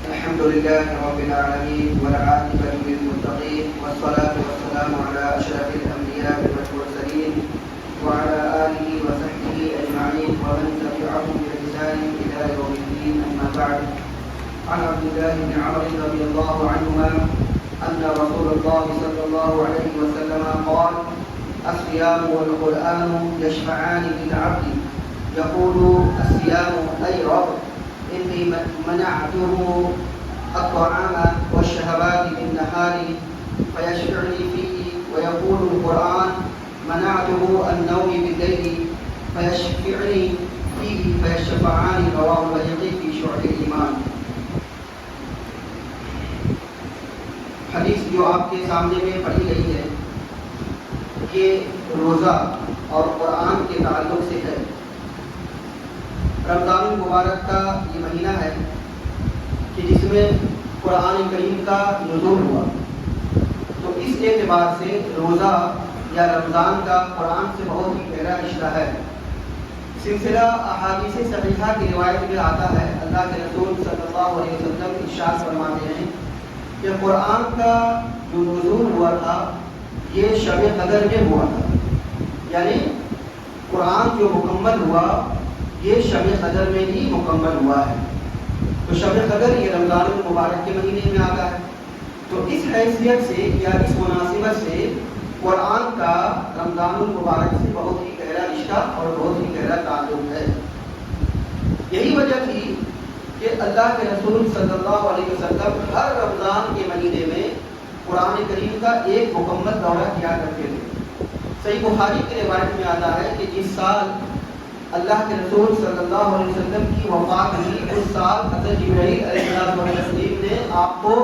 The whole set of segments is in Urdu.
الحمد لله رب العالمين والعاقبة للمتقين والصلاة والسلام على أشرف الأنبياء والمرسلين وعلى آله وصحبه أجمعين ومن تبعهم بإحسان إلى يوم الدين. أما بعد. عن عبد الله بن عمرو رضي الله عنهما أن رسول الله صلى الله عليه وسلم قال: الصيام والقرآن يشفعان للعبد يقول الصيام أي رب إني منعته الطعام والشهوات بالنهار فيشفعني فيه، ويقول القرآن: منعته النوم بالليل فيشفعني فيه فيشفعان. رواه البيهقي في شعب الإيمان. حدیث جو آپ کے سامنے میں پڑھی گئی ہے یہ روزہ اور قرآن کے تعلق سے ہے. رمضان المبارک کا یہ مہینہ ہے کہ جس میں قرآن کریم کا نزول ہوا، تو اس اعتبار سے روزہ یا رمضان کا قرآن سے بہت ہی گہرا رشتہ ہے. سلسلہ احادیث صحیحہ کی روایت میں آتا ہے، اللہ کے رسول صلی اللہ علیہ وسلم ارشاد فرماتے ہیں کہ قرآن کا جو نزول ہوا تھا یہ شب قدر میں ہوا تھا، یعنی قرآن جو مکمل ہوا یہ شب قدر میں ہی مکمل ہوا ہے. تو شب قدر یہ رمضان المبارک کے مہینے میں آتا ہے. تو اس حیثیت سے یا اس مناسبت سے قرآن کا رمضان المبارک سے بہت ہی گہرا رشتہ اور بہت ہی گہرا تعلق ہے. یہی وجہ تھی کہ اللہ کے رسول صلی اللہ علیہ وسلم ہر رمضان کے مہینے میں قرآن کریم کا ایک مکمل دورہ کیا کرتے تھے. صحیح بخاری کی روایت میں آتا ہے کہ جس سال اللہ کے رسول صلی اللہ علیہ وسلم کی وفات ہوئی اس سال حضرت جبرائیل علیہ السلام نے آپ کو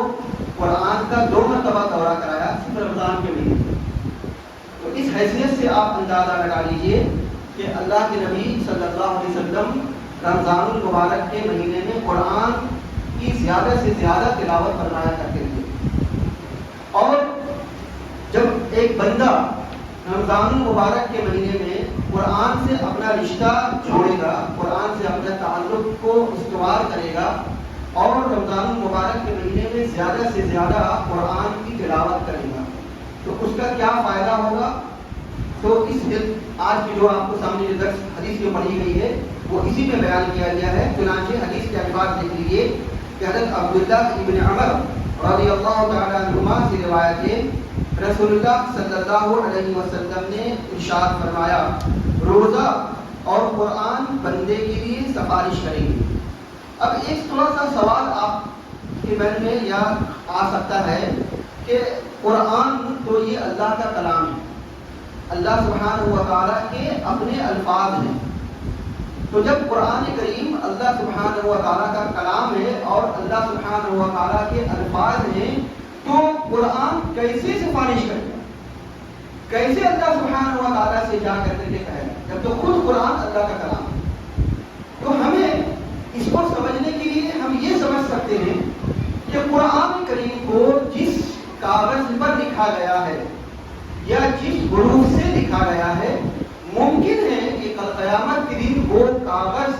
قرآن کا 2 مرتبہ دورہ کرایا صرف رمضان کے مہینے. تو اس حیثیت سے آپ اندازہ لگا لیجئے کہ اللہ کے نبی صلی اللہ علیہ وسلم رمضان المبارک کے مہینے میں قرآن کی زیادہ سے زیادہ تلاوت فرمایا کرتے تھے. اور جب ایک بندہ رمضان المبارک کے مہینے میں قرآن سے اپنا رشتہ جوڑے گا، قرآن سے اپنے تعلق کو استوار کرے گا اور رمضان المبارک کے مہینے میں زیادہ سے زیادہ قرآن کی تلاوت کرے گا، تو اس کا کیا فائدہ ہوگا؟ تو اس آج کی جو آپ کو سامنے جو درس حدیث جو پڑھی گئی ہے وہ اسی میں بیان کیا گیا ہے. چنانچہ حدیث کے الفاظ دیکھ لیجیے کہ حضرت عبداللہ ابن عمر رضی اللہ تعالیٰ عنہما سے روایت ہے، رسول اللہ صلی اللہ علیہ وسلم نے ارشاد فرمایا: روزہ اور قرآن بندے کے لیے سفارش کریں گے. اب ایک تھوڑا سا سوال آپ کے من میں یاد آ سکتا ہے کہ قرآن تو یہ اللہ کا کلام ہے، اللہ سبحانہ و تعالیٰ کے اپنے الفاظ ہیں. تو جب قرآن کریم اللہ سبحانہ و تعالیٰ کا کلام ہے اور اللہ سبحانہ و تعالیٰ کے الفاظ ہیں، تو قرآن کیسے سفارش کرے گا؟ کیسے اللہ سبحانہ و تعالیٰ سے جا کر کے کہے گا جب تو خود قرآن اللہ کا کلام ہے؟ تو ہمیں اس کو سمجھنے کے لیے ہم یہ سمجھ سکتے ہیں کہ قرآن کریم کو جس کاغذ پر لکھا گیا ہے یا جس حروف سے لکھا گیا ہے، ممکن ہے کہ کل قیامت کے دن وہ کاغذ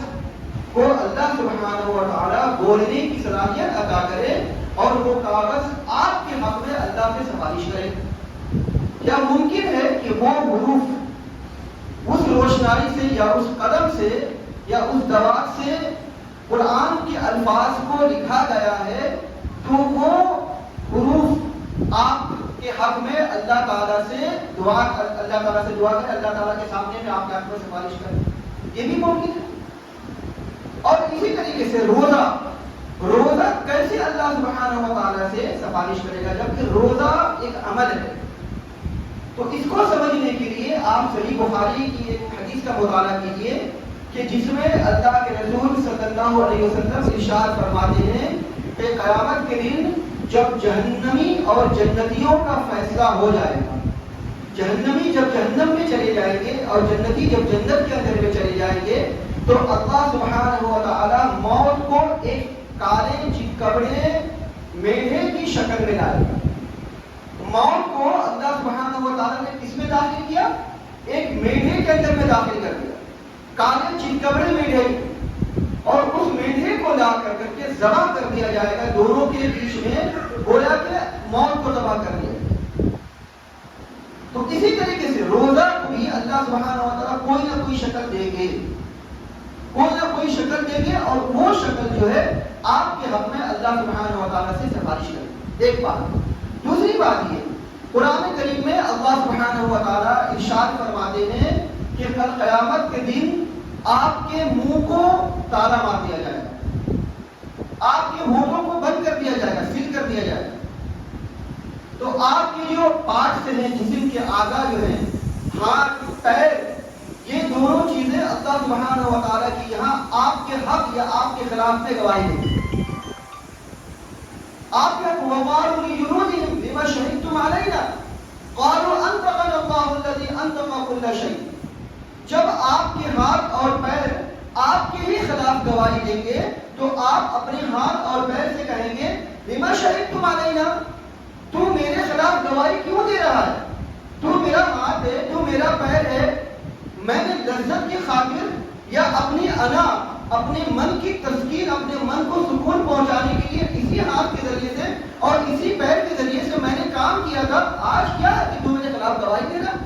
کو اللہ سبحانہ و تعالیٰ بولنے کی صلاحیت عطا کرے اور وہ کاغذ آپ کے حق میں اللہ سے سفارش کرے. کیا ممکن ہے کہ وہ حروف اس روشنائی سے یا اس قلم سے یا اس دوات سے قرآن کے الفاظ کو لکھا گیا ہے تو وہ حروف آپ کے حق میں اللہ تعالیٰ سے دعا کرے، اللہ تعالیٰ کے سامنے میں آپ کے حق میں سفارش کریں؟ یہ بھی ممکن ہے. اور اسی طریقے سے روزہ کیسے اللہ سبحانہ و تعالیٰ سے سفارش کرے گا جبکہ روزہ ایک عمل ہے؟ تو اس کو سمجھنے کے لیے آپ صحیح بخاری کی ایک حدیث کا مطالعہ کیجیے کہ جس میں اللہ کے رسول صلی اللہ علیہ وسلم ارشاد فرماتے ہیں کہ قیامت کے دن جب جہنمی اور جنتیوں کا فیصلہ ہو جائے گا، جہنمی جب جہنم میں چلے جائیں گے اور جنتی جب جنت کے اندر میں چلے جائیں گے، تو اللہ سبحانہ و تعالیٰ موت کو ایک کالے چکبڑے میڑھے کی شکل میں ڈالے گا. موت کو اللہ سبحانہ و تعالیٰ نے کس میں داخل کیا؟ ایک میڑھے کے اندر میں داخل کر دیا، کالے چکبڑے میڑھے. اور اس میڈھے کو لا کر کے ذبح کر دیا جائے گا دونوں کے بیچ میں، گویا کہ موت کو ذبح کر دیا جائے گا۔ تو اسی طریقے سے روزہ کو بھی اللہ سبحانہ و تعالیٰ کوئی نہ کوئی شکل دیں گے، کوئی نہ کوئی شکل دیں گے، اور وہ شکل جو ہے آپ کے حق میں اللہ سبحانہ و تعالیٰ سے سفارش کریں گے۔ ایک بات۔ دوسری بات یہ، قرآن کریم میں اللہ سبحانہ و تعالیٰ ارشاد فرماتے ہیں کہ کل قیامت کے دن آپ کے منہ کو تالا مار دیا جائے گا، آپ کے ہونٹوں کو بند کر دیا جائے گا، سیل کر دیا جائے گا۔ تو آپ کے جو پارٹس ہیں، جسم کے اعضاء جو ہیں، ہاتھ، پیر، یہ دونوں چیزیں اللہ سبحانہ و تعالیٰ کی یہاں آپ کے حق یا آپ کے خلاف میں گواہی دیں گے۔ آپ کے وقالوا لجلودهم لما شهدتم علينا قالوا انطقنا الله الذي انطق كل شيء۔ جب آپ کے ہاتھ اور پیر آپ کے ہی خلاف گواہی دیں گے تو آپ اپنے ہاتھ اور پیر سے کہیں گے لما شهدتم علينا، تو میرے خلاف گواہی کیوں دے رہا ہے؟ تو میرا ہاتھ ہے، تو میرا پیر ہے، میں نے لذت کی خاطر یا اپنی انا، اپنے من کی تسکین، اپنے من کو سکون پہنچانے کے لیے اسی ہاتھ کے ذریعے سے اور اسی پیر کے ذریعے سے میں نے کام کیا تھا، آج کیا ہے کہ تو میرے خلاف گواہی دے رہا؟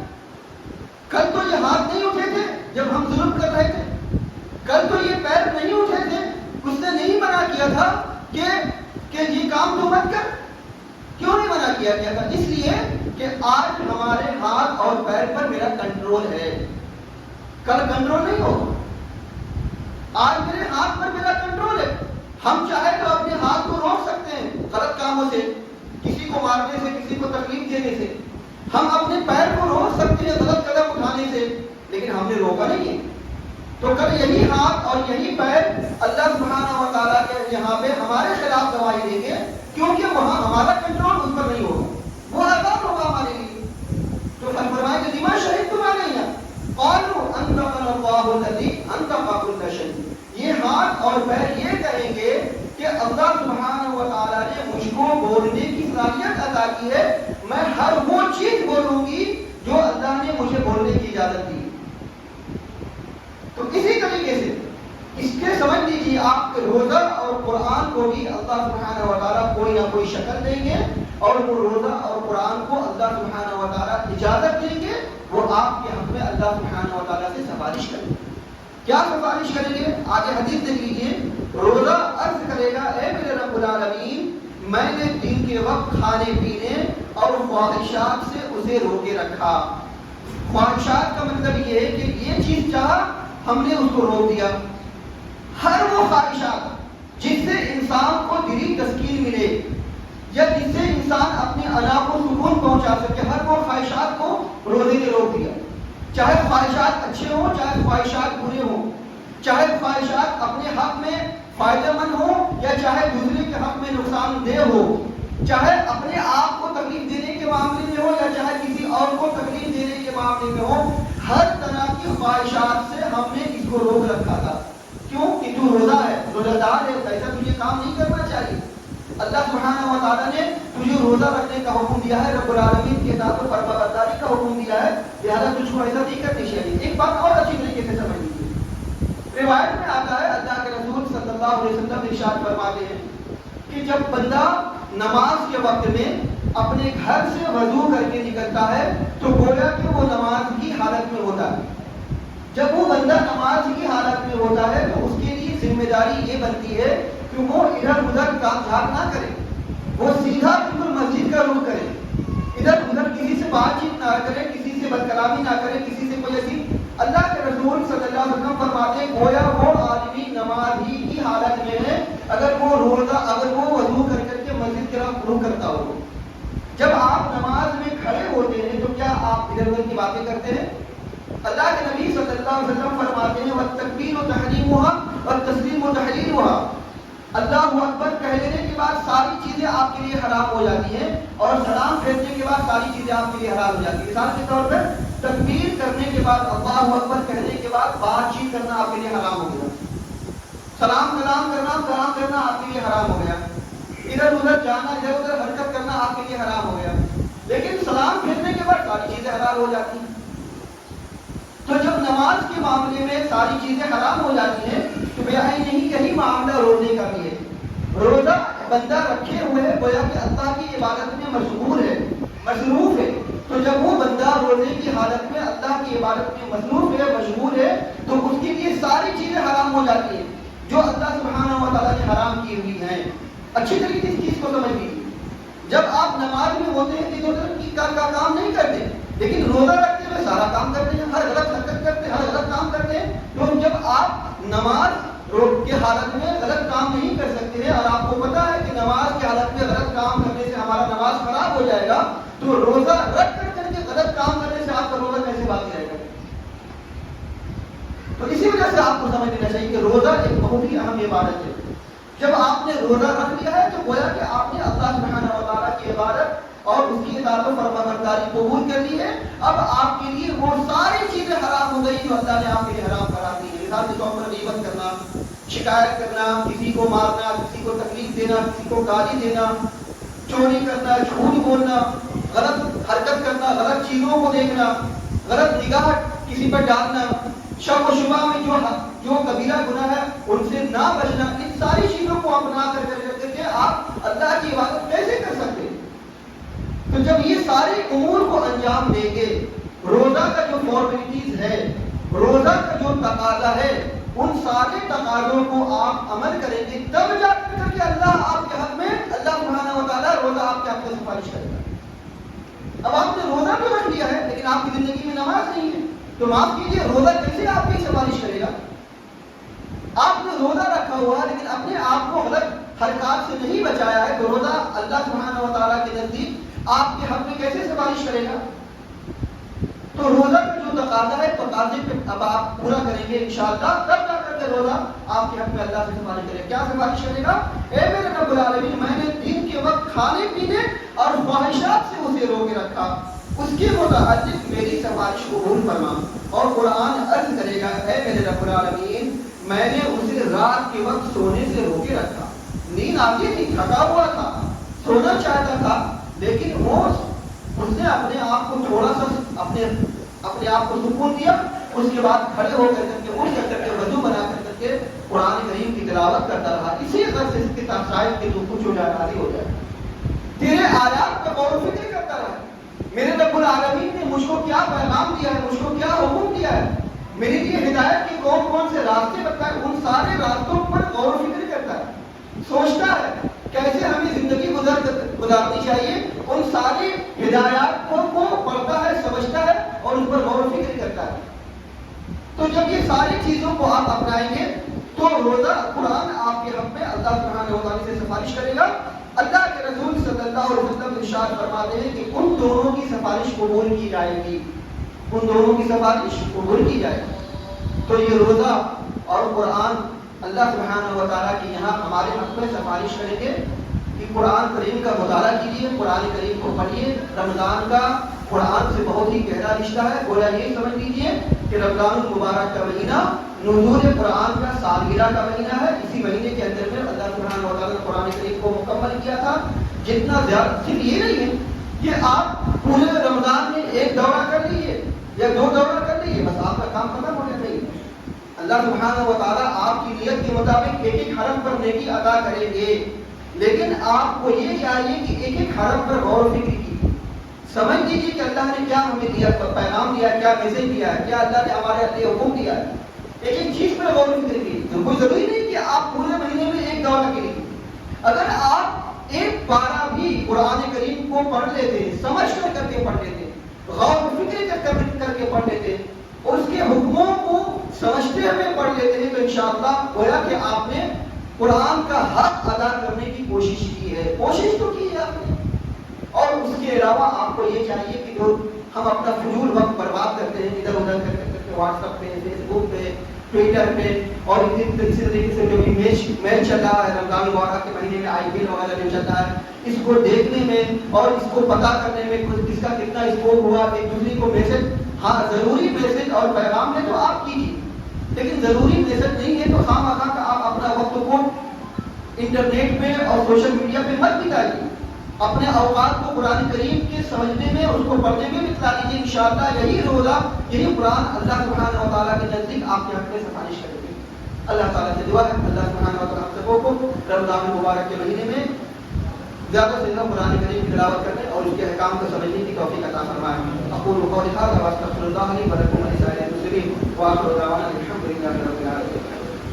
کل تو یہ ہاتھ نہیں اٹھے تھے جب ہم ظلم کر رہے تھے، کل تو یہ پیر نہیں اٹھے تھے، اس نے نہیں منع کیا تھا کہ یہ کام تو مت کر۔ کیوں نہیں منع کیا گیا تھا؟ اس لیے کہ آج ہمارے ہاتھ اور پیر پر میرا کنٹرول ہے، کل کنٹرول نہیں ہوگا۔ آج میرے ہاتھ پر میرا کنٹرول ہے، ہم چاہے تو اپنے ہاتھ کو روک سکتے ہیں غلط کاموں سے، کسی کو مارنے سے، کسی کو تکلیف دینے سے، ہم اپنے پیر کو روک سکتے ہیں غلط قدم اٹھانے سے، لیکن ہم نے روکا نہیں ہے۔ تو کل یہی ہاتھ اور یہی پیر اللہ سبحانہ و تعالیٰ کے یہاں پہ ہمارے خلاف گواہی دیں گے، کیونکہ وہاں ہمارا کنٹرول اس پر نہیں ہوگا، وہ عذاب ہوگا ہمارے لیے۔ تو فرمائے کہ لما شہدتم علینا قالوا انطقنا اللہ الذی انطق کل شیء، یہ ہاتھ اور پیر یہ کہیں گے کہ اللہ سبحانہ و تعالیٰ نے مجھ کو بولنے کی صلاحیت عطا کی ہے، میں ہر وہ چیز بولوں گی جو اللہ نے مجھے بولنے کی اجازت دی۔ تو اسی طریقے سے اس کے سمجھ لیجیے آپ کے روزہ اور قرآن کو بھی اللہ سبحانہ و تعالیٰ کوئی نہ کوئی شکل دیں گے، اور وہ روزہ اور قرآن کو اللہ سبحانہ و تعالیٰ اجازت دیں گے، وہ آپ کے حق میں اللہ سبحانہ و تعالیٰ سے سفارش کریں گے۔ کیا سفارش کریں گے؟ آگے حدیث دیکھ لیجیے۔ روزہ عرض کرے گا اے میرے رب العالمین، میں نے دن کے وقت کھانے پینے اور خواہشات سے اسے روکے رکھا۔ خواہشات کا مطلب یہ ہے کہ یہ چیز چاہا ہم نے اس کو روک دیا۔ ہر وہ خواہشات جس سے انسان کو دلی تسکین ملے یا جس سے انسان اپنی انا کو سکون پہنچا سکے، ہر وہ خواہشات کو روزے نے روک دیا۔ چاہے خواہشات اچھے ہوں، چاہے خواہشات برے ہوں، چاہے خواہشات اپنے حق میں فائدہ مند ہو یا چاہے دوسرے کے حق میں نقصان دہ ہو، چاہے اپنے آپ کو تکلیف دینے کے معاملے میں ہو یا چاہے کسی اور کو تکلیف دینے کے معاملے میں ہو، ہر طرح کی خواہشات سے ہم نے اس کو روک رکھا تھا۔ کیوں کہ تو روزہ ہے، روزہ دار ہے، ایسا تجھے کام نہیں کرنا چاہیے۔ اللہ سبحانہ و تعالیٰ نے تجھے روزہ رکھنے کا حکم دیا ہے، رب العالمین کے ساتھ فرما برداری کا حکم دیا ہے، لہذا تجھ کو ایسا نہیں کرنی چاہیے۔ ایک بات اور اچھی طریقے سے سمجھ لیجیے، روایت میں آتا ہے اللہ کے رسول صلی اللہ علیہ وسلم ارشاد فرماتے ہیں کہ جب بندہ نماز کے وقت میں اپنے گھر سے وضو کر کے نکلتا ہے تو گویا کہ وہ نماز کی حالت میں ہوتا ہے۔ جب وہ بندہ نماز کی حالت میں ہوتا ہے تو اس کے لیے ذمہ داری یہ بنتی ہے کہ وہ ادھر ادھر کام جھاڑ نہ کرے، وہ سیدھا بالکل مسجد کا رخ کرے، ادھر ادھر کسی سے بات چیت نہ کرے، کسی سے بد کلامی نہ کرے، کسی سے کوئی ایسی۔ اللہ کے رسول صلی اللہ علیہ وسلم فرماتے ہیں گویا وہ آدمی نماز ہی کی حالت میں ہے اگر وہ وضو کر کے مسجد کی طرف رخ کرتا ہو۔ جب آپ نماز میں کھڑے ہوتے ہیں تو کیا آپ ادھر ادھر کی باتیں کرتے ہیں؟ اللہ کے نبی صلی اللہ علیہ وسلم فرماتے ہیں والتکبیر تحریمها والتسلیم تحلیلها، اللہ اکبر کہہ لینے کے بعد ساری چیزیں آپ کے لیے حرام ہو جاتی ہیں اور سلام پھیرنے کے بعد ساری چیزیں آپ کے لیے حرام ہو جاتی ہیں۔ مثال کے طور پر تکبیر کرنے کے بعد اللہ اکبر کہنے کے بعد بات چیت کرنا آپ کے لیے حرام ہو گیا، سلام کرنا آپ کے لیے حرام ہو گیا، ادھر ادھر جانا، ادھر ادھر حرکت کرنا آپ کے لیے حرام ہو گیا، لیکن سلام پھیرنے کے بعد ساری چیزیں حلال ہو جاتی ہیں۔ تو جب نماز کے معاملے میں ساری چیزیں حرام ہو جاتی ہیں تو بعین ہی یہی معاملہ روزے کا بھی ہے. روزہ بندہ رکھے ہوئے ہے گویا کہ اللہ کی عبادت میں مشغول ہے, مصروف ہے. تو جب وہ بندہ روزے کی حالت میں اللہ کی عبادت میں مصروف ہے, مشغول ہے, تو اس کے لیے ساری چیزیں حرام ہو جاتی ہیں جو اللہ سبحانہ و تعالیٰ نے حرام کی ہوئی ہیں. اچھی طریقے سے اس چیز کو سمجھ لیجیے. جب آپ نماز میں ہوتے ہیں تو کا کام نہیں کرتے, لیکن روزہ رکھتے ہوئے سارا کام کرتے ہیں, ہر غلط حرکت کرتے ہیں, ہر غلط کام کرتے ہیں. تو جب آپ نماز کے حالت میں غلط کام نہیں کر سکتے ہیں, اور آپ کو پتا ہے کہ نماز کی حالت میں غلط کام کرنے سے ہمارا نماز خراب ہو جائے گا, تو روزہ رکھ کر کے غلط کام کرنے سے آپ کا روزہ کیسے باقی رہے گا؟ تو اسی وجہ سے آپ کو سمجھ لینا چاہیے کہ روزہ ایک بہت ہی اہم عبادت ہے. جب آپ نے روزہ رکھ لیا ہے تو گویا کہ آپ نے اللہ سبحانہ و تعالیٰ کی عبادت اور اس کی اطاعت و فرمانبرداری قبول کر لی ہے. اب آپ کے لیے وہ ساری چیزیں حرام ہو گئی جو اللہ نے آپ کے لیے حرام کرا دی ہے. مثال کے طور پر غیبت کرنا, شکایت کرنا, کسی کو مارنا, کسی کو تکلیف دینا, کسی کو گالی دینا, چوری کرنا, جھوٹ بولنا, غلط حرکت کرنا, غلط چیزوں کو دیکھنا, غلط نگاہ کسی پر ڈالنا, شک و شبہ میں جو کبیرہ گناہ ہے ان سے نہ بچنا, ان ساری چیزوں کو اپنا کر کے آپ اللہ کی عبادت کیسے کر سکتے ہیں؟ تو جب یہ سارے امور کو انجام دیں گے, روزہ کا جو فارمیلٹیز ہے, روزہ کا جو تقاضا ہے, ان سارے تقاضوں کو آپ عمل کریں گے, تب جا کر کے اللہ آپ کے حق میں, اللہ سبحانہ و تعالیٰ روزہ آپ کے حق میں سفارش کرے گا. اب آپ نے روزہ تو رکھ لیا ہے لیکن آپ کی زندگی میں نماز نہیں ہے, تو معاف کیجیے روزہ کیسے آپ کی سفارش کرے گا؟ آپ نے روزہ رکھا ہوا لیکن اپنے آپ کو غلط حرکات سے نہیں بچایا ہے, تو روزہ اللہ سبحانہ و تعالیٰ کے نزدیک آپ کے حق میں کیسے سفارش کرے گا؟ تو روزہ کا جو تقاضا ہے, تقاضے پہ اب آپ پورا کریں گے انشاءاللہ, تب جا کر کے روزہ آپ کے حق میں اللہ سے سفارش کرے گا. کیا سفارش کرے گا؟ اے میرے رب العالمین, میں نے دن کے وقت کھانے پینے اور خواہشات سے اسے روکے رکھا, اس کے متعلق میری سفارش قبول فرما. اور قرآن عرض کرے گا, اے میرے رب العالمین, میں نے اسے رات کے وقت سونے سے روکے رکھا. نیند آتی تھی, تھکا ہوا تھا, سونا چاہتا تھا, لیکن اس نے اپنے آپ کو تھوڑا سا اپنے آپ کو سکون دیا. اس کے بعد کھڑے ہو کر کے, اٹھ کر کے, وضو بنا کر کے قرآن کریم کی تلاوت کرتا رہا. اسی غرض سے اس کے شاید کہ تو کچھ ہو جائے, ہو جائے, تیرے آیات کا غور و فکر کرتا رہا. میرے رب العالمین نے مجھ کو کیا پیغام دیا ہے, مجھ کو کیا حکم دیا ہے, میرے لیے ہدایت کے کون کون سے راستے بتائے, ان سارے راستوں پر غور و فکر کرتا ہے, سوچتا ہے کیسے ہمیں زندگی گزارنی چاہیے. ان ساری ہدایات کو پڑھتا ہے, سمجھتا ہے اور ان پر غور و فکر کرتا ہے. تو جب یہ ساری چیزوں کو آپ اپنائیں گے تو روزہ قرآن آپ کے حق میں اللہ سبحانہ و تعالیٰ سے سفارش کرے گا. اللہ کے رسول صلی اللہ علیہ وسلم ارشاد فرماتے ہیں کہ ان دونوں کی سفارش قبول کی جائے گی, ان دونوں کی سفارش قبول کی جائے گی. تو یہ روزہ اور قرآن اللہ سبحانہ و تعالیٰ کی یہاں ہمارے حق میں سفارش کریں گے کہ قرآن کریم کا مطالعہ کیجیے, قرآن کریم کو پڑھیے. رمضان کا قرآن سے بہت ہی گہرا رشتہ ہے. گویا یہ سمجھ لیجیے کہ رمضان المبارک کا مہینہ نزول قرآن کا سالگرہ کا مہینہ ہے. اسی مہینے کے اندر میں اللہ سبحانہ و تعالیٰ نے قرآن کریم کو مکمل کیا تھا. جتنا زیادہ صرف یہ نہیں ہے کہ آپ پورے رمضان میں ایک دورہ کر لیجیے یا 2 دورہ کر لیجیے, بس آپ کا کام ختم ہو گیا. نہیں, اللہ سبحانہ و تعالیٰ آپ کی نیت کے مطابق ایک ایک حرف پر نیکی عطا کریں گے, لیکن آپ کو یہ چاہیے کہ ایک ایک حرف پر غور و فکر کی, سمجھ لیجیے کہ اللہ نے کیا ہمیں دیا, پیغام دیا, کیا میسج دیا ہے, کیا اللہ نے ہمارے لیے حکم دیا ہے. ایک ایک چیز پر غور و فکر کی. کوئی ضروری نہیں کہ آپ پورے مہینے میں ایک دورہ کے لیے, اگر آپ ایک پارہ بھی قرآن کریم کو پڑھ لیتے, سمجھ کر کے پڑھ لیتے, غور و فکر کر کے پڑھ لیتے, اور اس کے حکموں کو سمجھتے ہوئے پڑھ لیتے ہیں, تو انشاءاللہ گویا کہ آپ نے قرآن کا حق ادا کرنے کی کوشش کی ہے. کوشش تو کی ہے آپ نے. اور اس کے علاوہ آپ کو یہ چاہیے کہ جو ہم اپنا فضول وقت برباد کرتے ہیں ادھر ادھر کر کے, واٹس ایپ پہ, فیس بک پہ, ٹویٹر پہ, اور اسی طریقے سے جو بھی میچ چل رہا ہے رمضان المبارک کے مہینے میں, IPL وغیرہ جو چل رہا ہے, اس کو دیکھنے میں اور اس کو پتہ کرنے میں کس کا کتنا اسکور ہوا, ایک دوسرے کو میسج, ہاں ضروری میسج اور پیغام ہے تو آپ کیجیے, لیکن ضروری میسج نہیں ہے تو خواہ کا آپ اپنا وقت کو انٹرنیٹ پہ اور سوشل میڈیا پہ مت بتائیے. اپنے اوقات کو قرآن کریم کے سمجھنے میں, اس کو پڑھنے میں بتا لیجیے. انشاءاللہ یہی روزہ, یہی قرآن اللہ سبحانہ و تعالیٰ کے نزدیک آپ کے حق میں سفارش کرے گی. اللہ تعالیٰ سے دعا ہے اللہ سبحانہ و تعالیٰ ہم سبوں کو رمضان المبارک کے مہینے میں زیادہ سے زیادہ قرآن کریم کی تلاوت کرنے اور اس کے احکام کو سمجھنے کی توفیق عطا فرمائے. اقول قولی ھذا واستغفر اللہ لی ولکم ولسائر المسلمین.